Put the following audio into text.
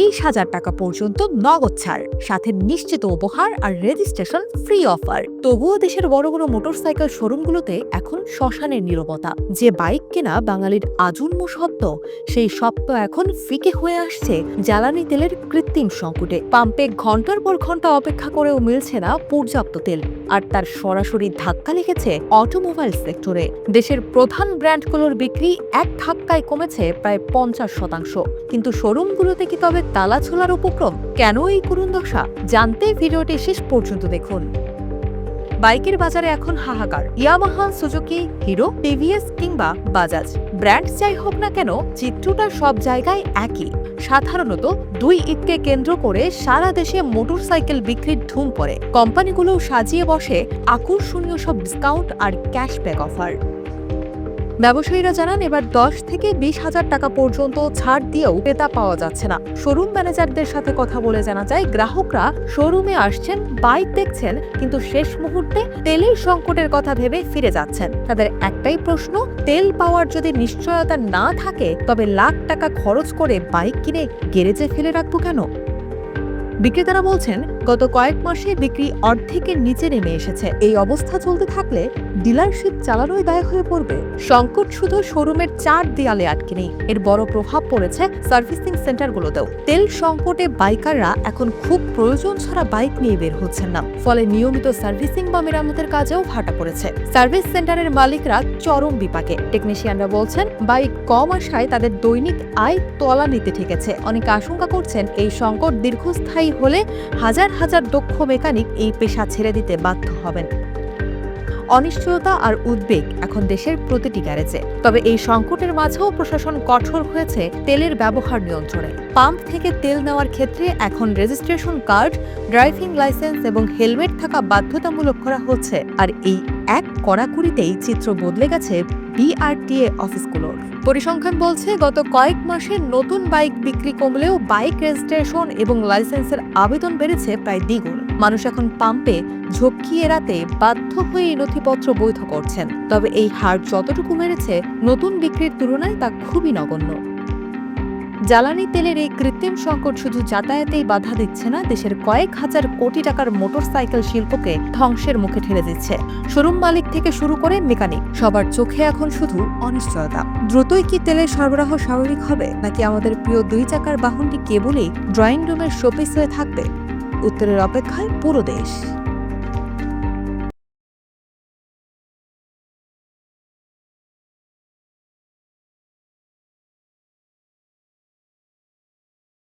২০,০০০ টাকা পর্যন্ত নগদ ছাড়, সাথে নিশ্চিত উপহার আর রেজিস্ট্রেশন ফ্রি অফার। তবুও দেশের বড় বড় মোটরসাইকেল শোরুমগুলোতে এখন শ্মশানের নীরবতা। যে বাইক কেনা বাঙালির আজন্ম স্বপ্ন, সেই স্বপ্ন এখন ফিকে হয়ে আসছে জ্বালানি তেলের কৃত্রিম সংকটে। পাম্পে ঘন্টার পর ঘন্টা অপেক্ষা করেও মিলছে না পর্যাপ্ত তেল, আর তার সরাসরি ধাক্কা লেগেছে অটোমোবাইল সেক্টরে। দেশের প্রধান ব্র্যান্ডগুলোর বিক্রি এক ধাক্কায় কমেছে প্রায় 50%। কিন্তু শোরুমগুলোতে কি তবে তালা ঝোলার উপক্রম? কেন এই করুণ দশা? জানতে ভিডিওটি শেষ পর্যন্ত দেখুন। বাইকের বাজারে এখন হাহাকার। ইয়ামাহা, সুজুকি, হিরো, টিভিএস কিংবা বাজাজ, ব্র্যান্ড যাই হোক না কেন, চিত্রটা সব জায়গায় একই। সাধারণত দুই ঈদকে কেন্দ্র করে সারা দেশে মোটরসাইকেল বিক্রির ধুম পড়ে। কোম্পানিগুলো সাজিয়ে বসে আকর্ষণীয় সব ডিসকাউন্ট আর ক্যাশব্যাক অফার। ব্যবসায়ীরা জানান, এবার 10 থেকে 20,000 টাকা পর্যন্ত ছাড় দিয়েও ক্রেতা পাওয়া যাচ্ছে না। শোরুম ম্যানেজারদের সাথে কথা বলে জানা যায়, গ্রাহকরা শোরুমে আসছেন, বাইক দেখছেন, কিন্তু শেষ মুহূর্তে তেলের সংকটের কথা ভেবে ফিরে যাচ্ছেন। তাদের একটাই প্রশ্ন, তেল পাওয়ার যদি নিশ্চয়তা না থাকে, তবে লাখ টাকা খরচ করে বাইক কিনে গ্যারেজে ফেলে রাখবো কেন? বিক্রেতারা বলছেন, গত কয়েক মাসে বিক্রি অর্ধেকের নিচে নেমে এসেছে। এই অবস্থা চলতে থাকলে ডিলারশিপ চালানোই দায় হয়ে পড়বে। সংকট শুধু শোরুমের 4 দেয়ালে আটকে নেই, এর বড় প্রভাব পড়েছে সার্ভিসিং সেন্টারগুলোতেও। তেল সংকটে বাইকাররা এখন খুব প্রয়োজন ছাড়া বাইক নিয়ে বের হচ্ছেন না, ফলে নিয়মিত সার্ভিসিং বা মেরামতের কাজেও ভাটা পড়েছে। সার্ভিস সেন্টারের মালিকরা চরম বিপাকে। টেকনিশিয়ানরা বলছেন, বাইক কম আসায় তাদের দৈনিক আয় তলানিতে ঠেকেছে। অনেকে আশঙ্কা করছেন, এই সংকট দীর্ঘস্থায়ী হলে হাজার হাজার দক্ষ মেকানিক এই পেশা ছেড়ে দিতে বাধ্য হবেন। অনিশ্চয়তা আর উদ্বেগ এখন দেশের প্রতিটি গ্যারেজে। তবে এই সংকটের মাঝেও প্রশাসন কঠোর হয়েছে তেলের ব্যবহার নিয়ন্ত্রণে। পাম্প থেকে তেল নেওয়ার ক্ষেত্রে এখন রেজিস্ট্রেশন কার্ড, ড্রাইভিং লাইসেন্স এবং হেলমেট থাকা বাধ্যতামূলক করা হচ্ছে। আর এই এক কড়াকড়িতেই চিত্র বদলে গেছে বিআরটিএ অফিসগুলোর। পরিসংখ্যান বলছে, গত কয়েক মাসে নতুন বাইক বিক্রি কমলেও বাইক রেজিস্ট্রেশন এবং লাইসেন্সের আবেদন বেড়েছে প্রায় দ্বিগুণ। মানুষ এখন পাম্পে ঝক্কি এড়াতে বাধ্য হয়ে এই নথিপত্র বৈধ করছেন। তবে এই হার যতটুকু বেড়েছে নতুন বিক্রির তুলনায় তা খুবই নগণ্য। জ্বালানি তেলের এই কৃত্রিম সংকট শুধু যাতায়াতেই বাধা দিচ্ছে না, দেশের কয়েক হাজার কোটি টাকার মোটরসাইকেল শিল্পকে ধ্বংসের মুখে ঠেলে দিচ্ছে। শোরুম মালিক থেকে শুরু করে মেকানিক, সবার চোখে এখন শুধু অনিশ্চয়তা। দ্রুতই কি তেলের সরবরাহ স্বাভাবিক হবে, নাকি আমাদের প্রিয় 2 চাকার বাহনটি কেবলই ড্রয়িং রুমের শোপিস হয়ে থাকবে? উত্তরের অপেক্ষায় পুরো দেশ।